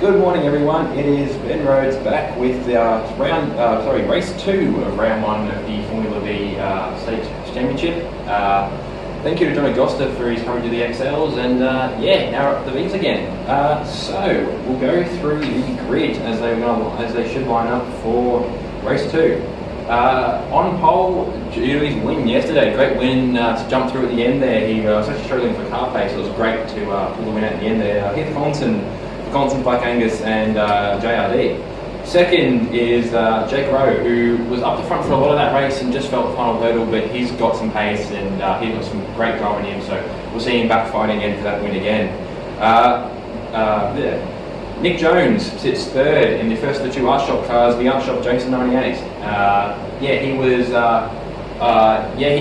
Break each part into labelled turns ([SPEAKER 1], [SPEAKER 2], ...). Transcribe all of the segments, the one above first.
[SPEAKER 1] Good morning, everyone. It is Ben Rhodes back with race 2 of round 1 of the Formula V State Championship. Thank you to John Agosta for his coverage of the XLs, and now we're up the Vs again. So we'll go through the grid as they should line up for race 2. On pole, due to his win yesterday, great win to jump through at the end there. He was actually struggling for car pace, so it was great to pull the win at the end there. Heath Conson, Black Angus, and JRD. Second is Jake Rowe, who was up the front for a lot of that race and just felt the final hurdle, but he's got some pace and he's got some great drive in him, so we'll see him back fighting again for that win again. Nick Jones sits third in the first of the two Art Shop cars, the Art Shop Jason 98. He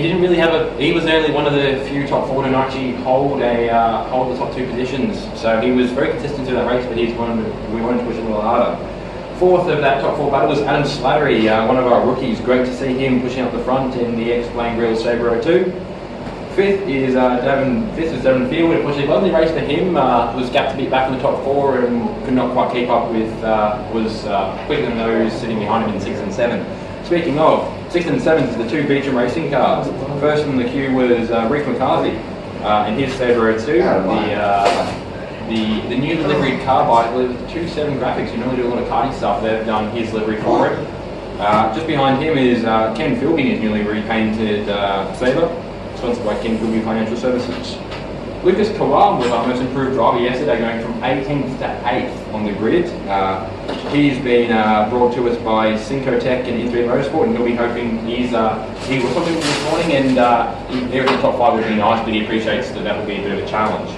[SPEAKER 1] didn't really have he was only one of the few top 4 to actually hold the top 2 positions. So he was very consistent through that race, but we wanted to push a little harder. Fourth of that top 4 battle was Adam Slattery, one of our rookies. Great to see him pushing up the front in the X-Plane Grill Sabre 02. Fifth is Devon Field. Unfortunately, lovely race for him. Was gapped a bit back in the top 4 and could not quite keep up with. Was quicker than those sitting behind him in 6th and 7th. Speaking of 6th and 7th, is the 2 Beecham racing cars. First in the queue was Reef McCarthy in his Sabre 02. The new livery car by, I believe, the 27 Graphics, who normally do a lot of karting stuff. They've done his livery for it. Just behind him is Ken Philby, his newly repainted Sabre, sponsored by Ken Philby Financial Services. Lucas Kawam was our most improved driver yesterday, going from 18th to 8th on the grid. He's been brought to us by Syncotech and Internet Motorsport, and he'll be hoping he was talking this morning, and there in the top 5 would be nice, but he appreciates that would be a bit of a challenge.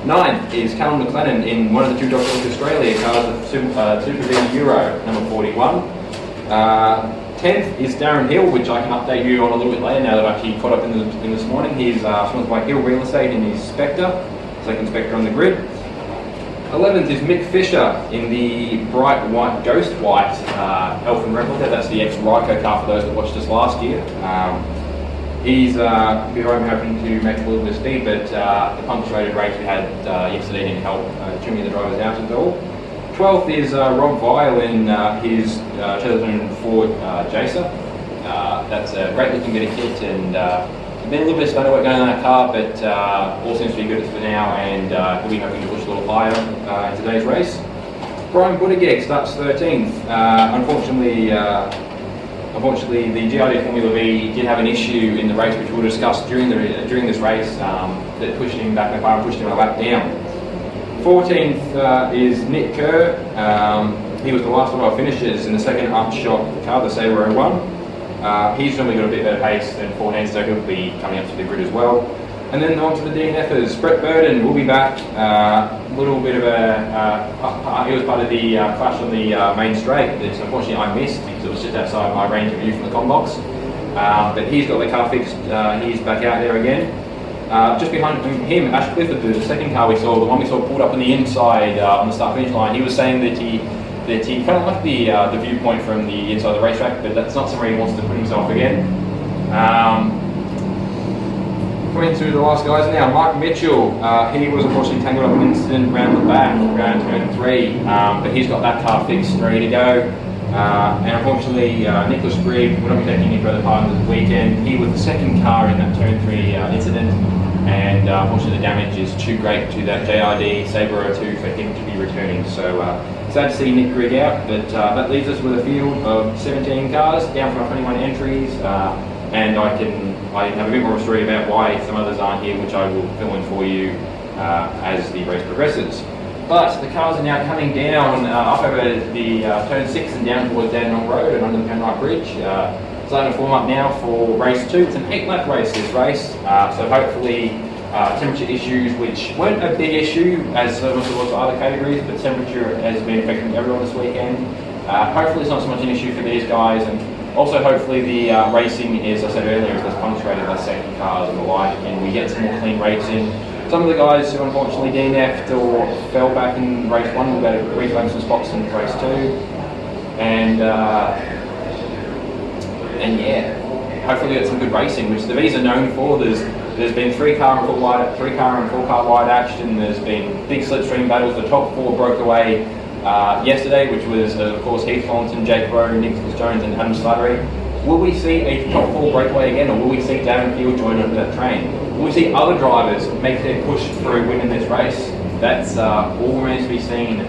[SPEAKER 1] 9th is Callum McLennan in one of the 2 Dr. Australia cars, the Super V Euro, number 41. 10th is Darren Hill, which I can update you on a little bit later now that I've actually caught up in this morning. He's sponsored by Hill Real Estate in his Spectre, second Spectre on the grid. 11th is Mick Fisher in the bright white, ghost white Elfin replica. That's the ex-Ryco car for those that watched us last year. He's hoping to make a little bit of speed, but the punctuated race we had yesterday didn't help too many of the drivers out at all. 12th is Rob Vile in his 2004 Jacer. That's a great looking bit of kit, and been a little bit of stunner work going on that car, but all seems to be good for now, and we'll be hoping to push a little higher in today's race. Brian Buttigieg starts 13th. Unfortunately, the GRD Formula V did have an issue in the race, which we'll discuss during this race, that pushed him back in the car and pushed him a lap down. 14th is Nick Kerr. He was the last of our finishers in the second Art Shop car, the Sabre 01. He's normally got a bit better pace than 14th, so he'll be coming up to the grid as well. And then on to the DNFers. Brett Burden will be back. A little bit of he was part of the clash on the main straight that unfortunately I missed because it was just outside my range of view from the com box. But he's got the car fixed. He's back out there again. Just behind him, Ash Clifford, the second car we saw, the one we saw pulled up on the inside on the start-finish line. He was saying that he kind of liked the viewpoint from the inside of the racetrack, but that's not somewhere he wants to put himself again. Coming through the last guys now, Mark Mitchell. He was unfortunately tangled up in an incident around the back, around turn 3, but he's got that car fixed, ready to go. And unfortunately, Nicholas Grigg will not be taking any further part in the weekend. He was the second car in that turn 3 incident, and unfortunately the damage is too great to that JRD Sabre 02 for him to be returning. So sad to see Nick Grigg out, but that leaves us with a field of 17 cars, down from our 21 entries, and I have a bit more of a story about why some others aren't here, which I will fill in for you as the race progresses. But the cars are now coming down up over the turn 6 and down towards Dandenong Road and under the Penrite Bridge. Starting to form up now for race 2. It's an 8-lap race, this race, so hopefully temperature issues, which weren't a big issue as it was for other categories, but temperature has been affecting everyone this weekend. Hopefully it's not so much an issue for these guys, and also hopefully the racing is, as I said earlier, is less punctuated, less safety cars and the like, and we get some more clean racing. Some of the guys who unfortunately DNF'd or fell back in race 1 will be able to reclaim some spots in race 2. And yeah, hopefully get some good racing, which the V's are known for. There's there's been three car and four car wide action. There's been big slipstream battles. The top four broke away yesterday, which was of course Heath Collington, Jake Rowe, Nicholas Jones, and Adam Slattery. Will we see a top four breakaway again, or will we see Darren Field join onto that train? Will we see other drivers make their push through winning this race? That's all remains to be seen.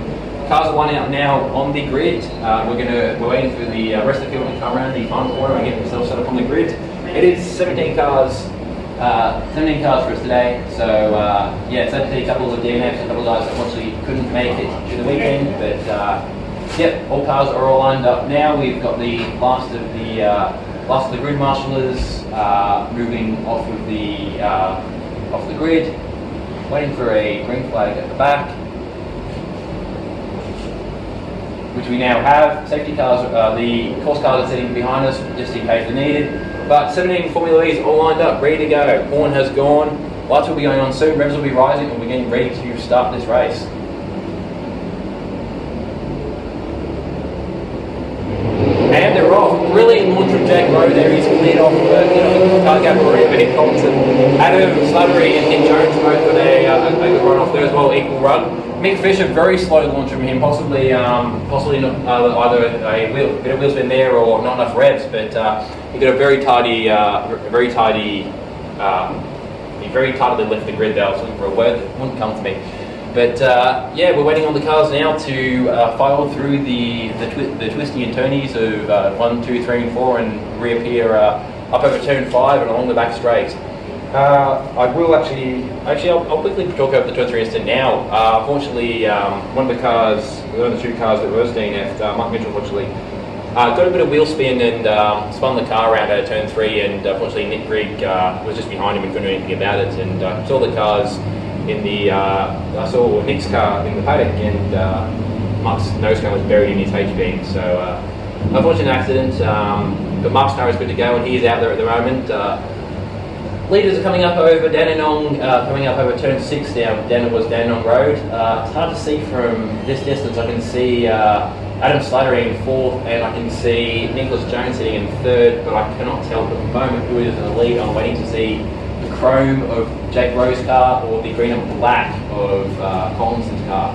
[SPEAKER 1] Cars are lined out now on the grid. We're waiting for the rest of the field to come around the final corner and get themselves set up on the grid. It is 17 cars for us today. So yeah, sad to see a couple of DNFs, a couple of guys that unfortunately couldn't make it to the weekend. But yep, all cars are all lined up now. We've got the last of the grid marshallers moving off of the grid, waiting for a green flag at the back, which we now have. Safety cars, the course cars are sitting behind us just in case they're needed. But 17 Formula E's all lined up, ready to go. Horn has gone, lights will be going on soon, revs will be rising, and we're getting ready to start this race. And they're off. Brilliant launch from Jack Rowe there. He's cleared off the car gap already for Heath Collington. Adam Slattery and Nick Jones both got a good run off there as well, equal run. Mick Fisher, very slow launch from him, possibly not either a bit of wheel spin there or not enough revs, but he got a very tidily left the grid there. I was looking for a word that wouldn't come to me. But yeah, we're waiting on the cars now to file through the twisty and turnies of 1, 2, 3 and 4 and reappear up over turn 5 and along the back straight. I will I'll quickly talk over the turn 3 instant now. Unfortunately, one of the two cars that was DNF'd, Mike Mitchell, unfortunately, got a bit of wheel spin and spun the car around out of turn 3, and unfortunately Nick Grigg was just behind him and couldn't do anything about it, and saw the cars in the, I saw Nick's car in the paddock, and Mark's nose cone was buried in his H-beam, so unfortunate accident, but Mark's car is good to go and he is out there at the moment. Leaders are coming up over Dandenong, coming up over turn 6 down Dandenong Road. It's hard to see from this distance. I can see Adam Slattery in 4th, and I can see Nicholas Jones sitting in 3rd, but I cannot tell at the moment who is in the lead. I'm waiting to see the chrome of Jake Rowe's car or the green and black of Collinson's car.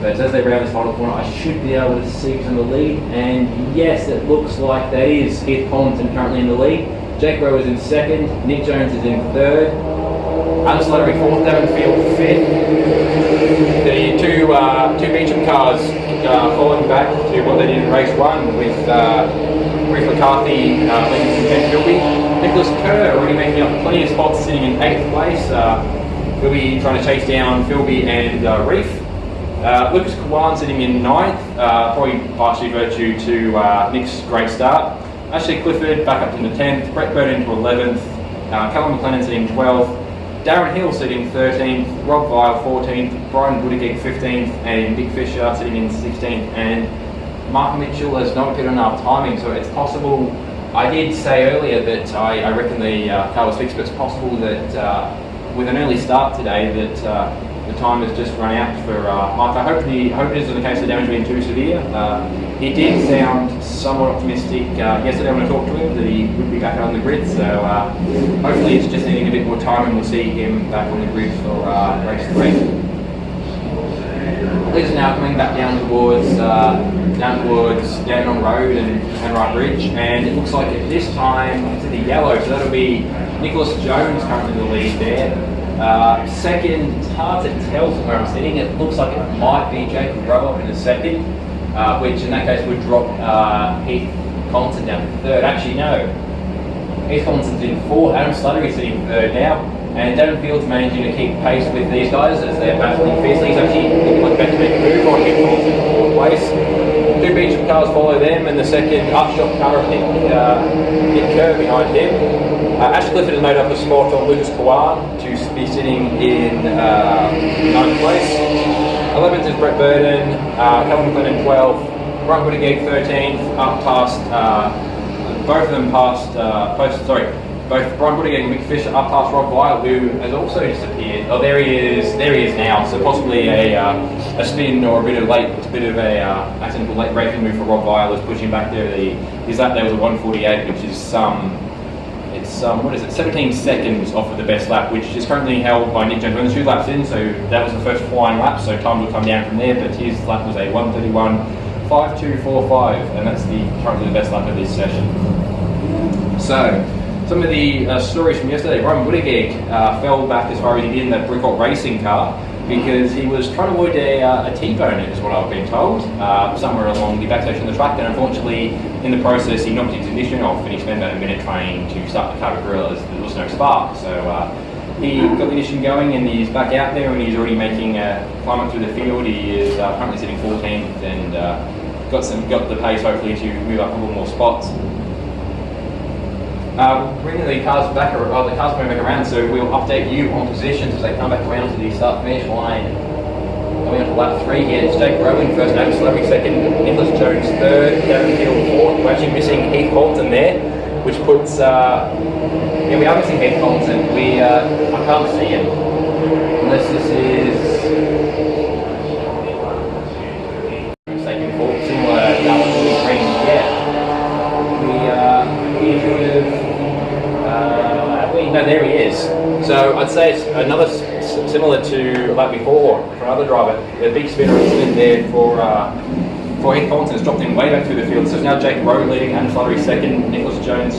[SPEAKER 1] But as they round this final corner, I should be able to see who's in the lead, and yes, it looks like that is Heath Collinson currently in the lead. Jake Rowe is in 2nd, Nick Jones is in 3rd, Adam Slattery 4th, Darren Field 5th. The two Beecham cars falling back to what they did in race 1 with Reece McCarthy leading from Ken Philby. Nicholas Kerr already making up plenty of spots, sitting in 8th place. Philby trying to chase down Philby and Reef. Lucas Kawan sitting in 9th, probably partially virtue to Nick's great start. Ashley Clifford back up into 10th, Brett Bird into 11th, Callum McLennan sitting 12th, Darren Hill sitting 13th, Rob Vile 14th, Brian Buttigieg 15th, and Mick Fisher sitting in 16th, and Mark Mitchell has not appeared on our timing, so it's possible. I did say earlier that I reckon the car was fixed, but it's possible that with an early start today that the time has just run out for Mark. I hope it isn't the case the damage being too severe. He did sound somewhat optimistic yesterday when I talked to him that he would be back on the grid, so hopefully it's just needing a bit more time and we'll see him back on the grid for race 3. Leaders now coming back down towards Dandenong Road and Right Bridge, and it looks like at this time it's in the yellow, so that'll be Nicholas Jones currently in the lead there. Second, it's hard to tell from where I'm sitting. It looks like it might be Jacob Rowe up in the second, which in that case would drop Heath Collinson down to 3rd. Actually, no. Heath Collinson's in 4th. Adam Slattery is sitting 3rd now. And Darren Field's managing to keep pace with these guys as they're battling fiercely. He's actually about to make a move on Heath Collinson in 4th place. Two Beecham cars follow them, and the second upshot car of Nick Kerr behind him. Ash Clifford has made up a spot on Lucas Kawan to be sitting in 9th place. 11th is Brett Burden, Callum McLennan 12th, Brian Buttigieg 13th, up past, both of them past, both Brian Buttigieg and Mick Fisher up past Rob Vile, who has also disappeared. Oh, there he is now. So possibly a spin or a bit of accidental late braking move for Rob Vile is pushing back there. His lap there was a 1:48, which is it's, 17 seconds off of the best lap, which is currently held by Nick Jones. We're 2 laps in, so that was the first flying lap, so time will come down from there, but his lap was a 1:31.5245, and that's currently the best lap of this session. So, some of the stories from yesterday. Ryan Buttigieg fell back as far as he did in that Brickot racing car because he was trying to avoid a T-bone, is what I've been told, somewhere along the backstation of the track, and unfortunately in the process he knocked his ignition off and he spent about a minute trying to start the car to realize there was no spark. So he got the ignition going and he's back out there and he's already making a climb up through the field. He is currently sitting 14th and got the pace hopefully to move up a couple more spots. Bringing the cars back, or the cars going back around, so we'll update you on positions as they come back around to the start finish line. Going on to lap 3 here, it's Jake Rowan first, Adam Slavy second, Nicholas Jones third, Darren Field fourth. We're actually missing Heath Colton there, which puts, we are missing Heath Colton. I can't see him, unless this is second, fourth, similar yellow to the green, yeah. No, there he is. So I'd say it's another similar to lap before for another driver. The big spinner incident there for Heath Collins has dropped him way back through the field. So it's now Jake Rowe leading, Adam Slattery second, Nicholas Jones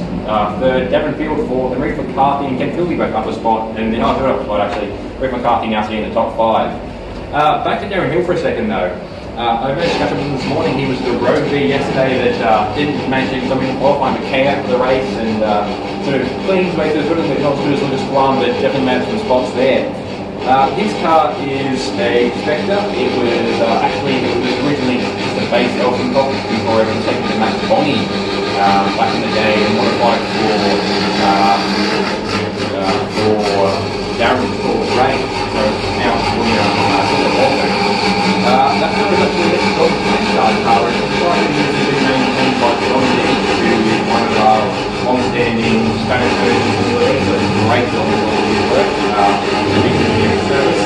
[SPEAKER 1] third, Darren Field fourth, and Reef McCarthy and Ken Philby both up a spot. And then third up a spot actually. Reef McCarthy now sitting in the top 5. Back to Darren Hill for a second though. I managed to catch up with him this morning. He was the road V yesterday that didn't manage to come in qualifying, but came out for the race and sort of cleaned his way through the field, not as good as Lucas Guam, but definitely managed some spots there. His car is a Spectre. It was originally just a base Elfin Cox before it was taken to Max Bonney back in the day and modified for Darren for the rain. So now it's that car is actually a Start car, and it's trying to be maintained by John Dean, who is one of our long-standing Spanish versions of the league, so it's a great job of his work, service.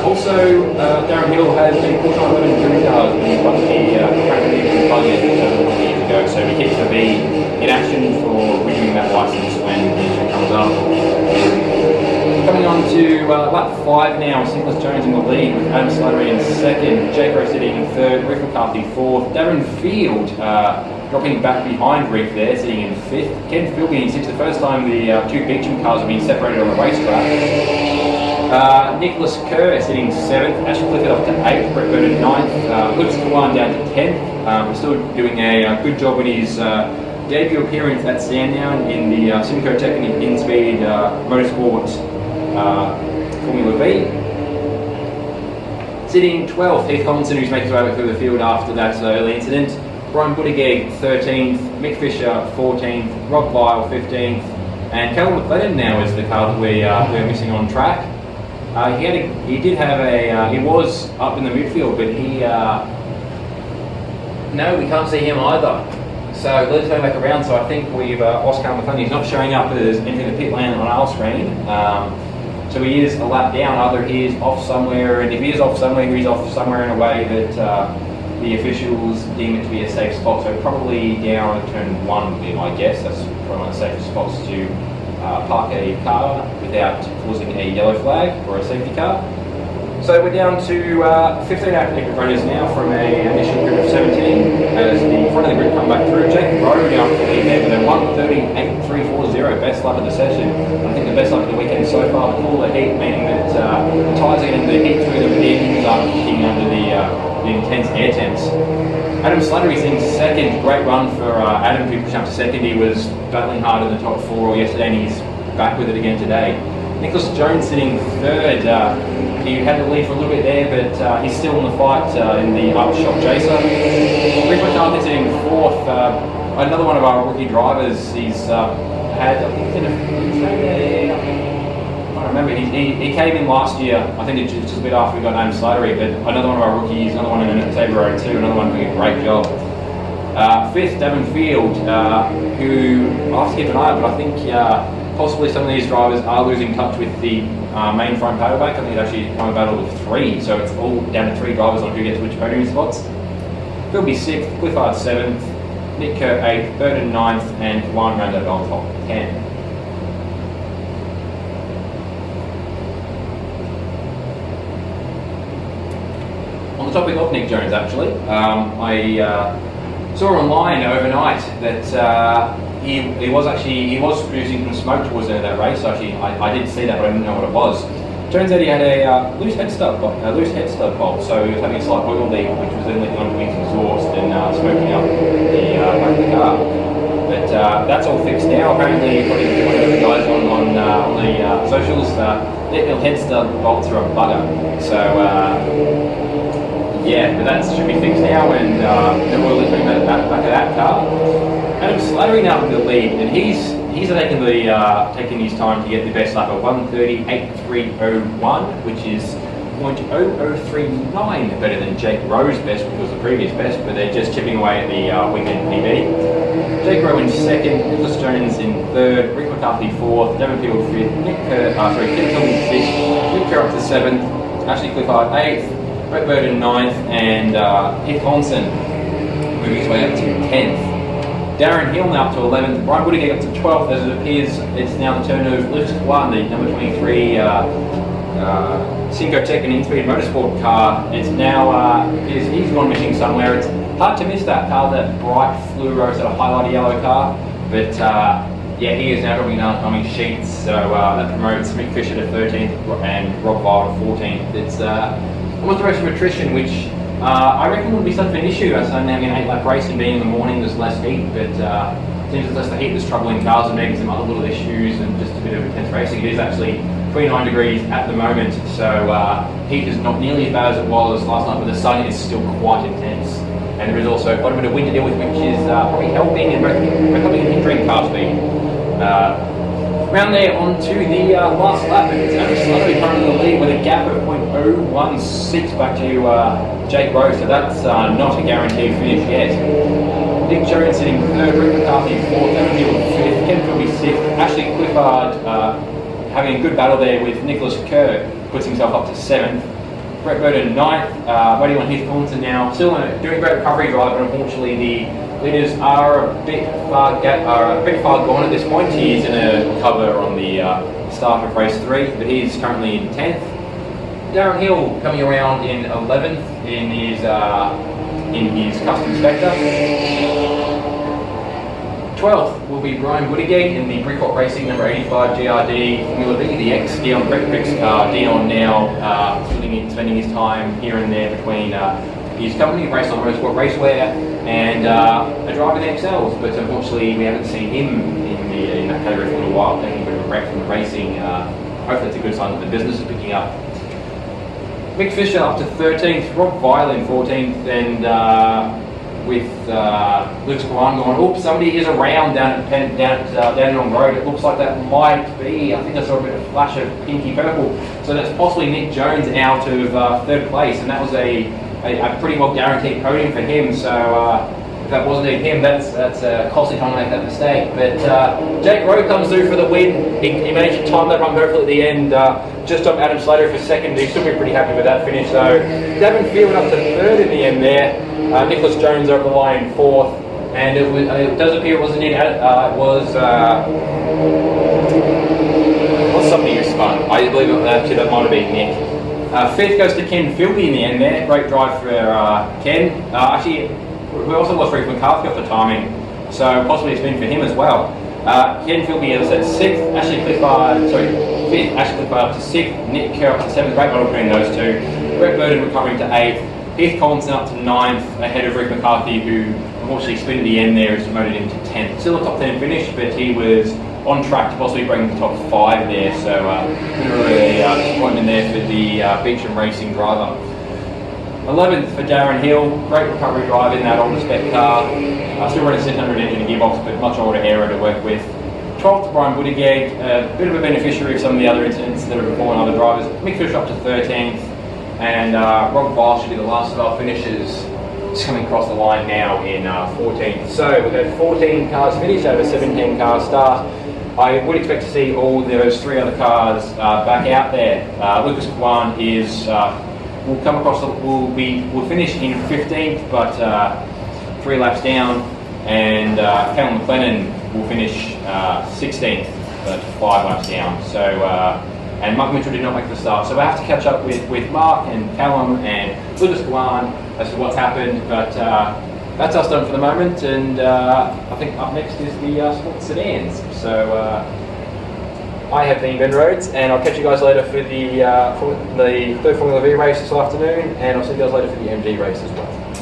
[SPEAKER 1] Also, Darren Hill has been put on 11 touring cars when he won the Franklin Budget years ago, so he gets to be in action for renewing that license when it comes up. Coming on to lap 5 now, Nicholas Jones in the lead with Adam Slattery in second, Jake Rowe sitting in third, Reef McCarthy fourth, Darren Field dropping back behind Reef there, sitting in fifth, Ken Philby in sixth, the first time the 2 Beecham cars have been separated on the racetrack. Nicholas Kerr sitting 7th, Ash Clifford up to 8th, Brett Bird at 9th, Lucas Kawan down to 10th, still doing a good job with his debut appearance at Sandown in the Simcoe Technic in-speed motorsports Formula V. Sitting 12th, Heath Collinson, who's making his way back through the field after that early incident. Brian Buttigieg 13th, Mick Fisher 14th, Rob Lyle 15th, and Callum McLennan now is the car that we're missing on track. He was up in the midfield, but no, we can't see him either. So let's go back around. So I think we've lost Callum McLennan. He's not showing up as entering the pit lane on our screen. So he is a lap down. Either he is off somewhere, and if he is off somewhere, he's off somewhere in a way that the officials deem it to be a safe spot. So probably down at turn 1 would be my guess. That's probably one of the safest spots to park a car without causing a yellow flag or a safety car. So we're down to 15 active runners now from an initial group of 17 as the front of the group come back through. Jake Rowe down for the lead there with a 1:38.340, best lap of the session. I think the best lap of the weekend so far. The cooler heat, meaning that the tyres are getting the heat through them and the engines aren't kicking under the intense air temps. Adam Slattery's in second. Great run for Adam, who pushed up to second. He was battling hard in the top 4 yesterday and he's back with it again today. Nicholas Jones sitting third. He had the lead for a little bit there, but he's still in the fight in the upshot chaser. Reef McCarthy sitting fourth. Another one of our rookie drivers. He's had, I think, I don't remember. He came in last year. I think it's just a bit after we got named Slattery, but another one of our rookies, another one in Sabre 02, another one doing a great job. Fifth, Devon Field, who I'll have to keep an eye on, but I think possibly some of these drivers are losing touch with the main front paddleback. I think it's actually come a battle with 3, so it's all down to 3 drivers on who gets which podium spots. Philby 6th, Clifford 7th, Nick Kerr 8th, Burden 9th, and Juan Randall on top 10. On the topic of Nick Jones, actually, I saw online overnight that he was producing some smoke towards the end of that race. Actually, I did see that, but I didn't know what it was. Turns out he had a loose head stub bolt, so he was having a slight oil leak, which was then leaking onto his exhaust and smoking up the back of the car. But that's all fixed now. Apparently, according to one of the guys on the socials, little head stub bolts are a bugger. So yeah, but that should be fixed now, and the oil is coming back of that car. Adam Slattery now in the lead, and he's taking his time to get the best lap of 1:30.83.01, which is 0.0039 better than Jake Rhodes' best, which was the previous best, but they're just chipping away at the weekend PB. Jake Rowe in second, Nicholas Jones in third, Rick McCarthy fourth, Devon Field fifth, Ken Tilton sixth, Luke Kerr up to seventh, Ashley Clifford eighth, Brett Burden ninth, and Heath Conson moving his way up to 10th. Darren Hill now up to 11th, Brian Woodgate up to 12th, as it appears it's now the turn of Lucas Kwan, the number 23 Syncotech and InSpeed Motorsport car. It's now, he's gone missing somewhere. It's hard to miss that car, that bright fluoro sort of highlighted yellow car, but yeah, he is now dropping down on his sheets, so that promotes Mick Fisher to 13th and Rob Vile to 14th. It's almost a race of attrition, which I reckon would be something of an issue. As I'm having an 8-lap race and being in the morning, there's less heat, but it seems as the heat that's troubling cars and making some other little issues and just a bit of intense racing. It is actually 29 degrees at the moment, so heat is not nearly as bad as it was last night, but the sun is still quite intense. And there is also quite a bit of wind to deal with, which is probably helping and hindering car speed. Round there on to the last lap, and it's Adam Slattery currently in the lead with a gap of 0.016 back to Jake Rose, so that's not a guaranteed finish yet. Nick Jones sitting third, Rick McCarthy fourth, Devon Field fifth, Ken Philby sixth, Ashley Clifford having a good battle there with Nicholas Kerr, puts himself up to seventh. Brett Burden ninth, waiting on Heath Conson now, still doing a great recovery drive, but unfortunately the leaders are a bit far gone at this point. He's in a cover on the start of race 3, but he's currently in 10th. Darren Hill coming around in 11th in his custom Spectre. 12th will be Brian Woodgate in the Brickhawk Racing number 85 GRD Formula V, the ex-Dion Bricks car. Dion now spending his time here and there between his company, Race on Motorsport Racewear, and a driver in XLs, but unfortunately we haven't seen him in that category for a little while, taking a bit of a break from the racing. Hopefully it's a good sign that the business is picking up. Mick Fisher up to 13th, Rob Vile in 14th, and with Lucas Kwan going, oops, somebody is around down on road. It looks like that might be, I think I saw a bit of flash of pinky purple, so that's possibly Nick Jones out of third place, and that was a pretty well guaranteed podium for him, so if that wasn't him, that's costly trying to make that mistake. But Jake Rowe comes through for the win. He managed to time that run perfectly at the end, just on Adam Slattery for second. He's still be pretty happy with that finish though. Devon Field up to third in the end there. Nicholas Jones over the line fourth, and it does appear it wasn't Nick, it was somebody who spun. I believe actually that might have been Nick. Fifth goes to Ken Philby in the end there. Great drive for Ken. Actually, we also lost Rick McCarthy off the timing, so possibly it's been for him as well. Ken Philby, as I said, fifth, Ashley Clifford up to sixth, Nick Kerr up to seventh. Great battle between those two. Brett Burden recovering to eighth. Heath Conson up to ninth, ahead of Rick McCarthy, who unfortunately split at the end there, is promoted into 10th. Still a top 10 finish, but he was on track to possibly bring the top 5 there, so a bit of a disappointment there for the Beecham Racing driver. 11th for Darren Hill, great recovery drive in that older spec car. Still running 600 engine and gearbox, but much older aero to work with. 12th, Brian Woodgate, a bit of a beneficiary of some of the other incidents that have befallen other drivers. Mick Fisher up to 13th, and Rob Vile should be the last of our finishers. It's coming across the line now in 14th. So we've had 14 cars finished out of a 17 car start. I would expect to see all those 3 other cars back out there. Lucas Kwan is will come across. We'll finish in 15th, but 3 laps down, and Callum McLennan will finish 16th, but 5 laps down. So and Mark Mitchell did not make the start. So I have to catch up with Mark and Callum and Lucas Guan as to what's happened, but that's us done for the moment, and I think up next is the sports sedans. So I have been Ben Rhodes, and I'll catch you guys later for the third Formula V race this afternoon, and I'll see you guys later for the MG race as well.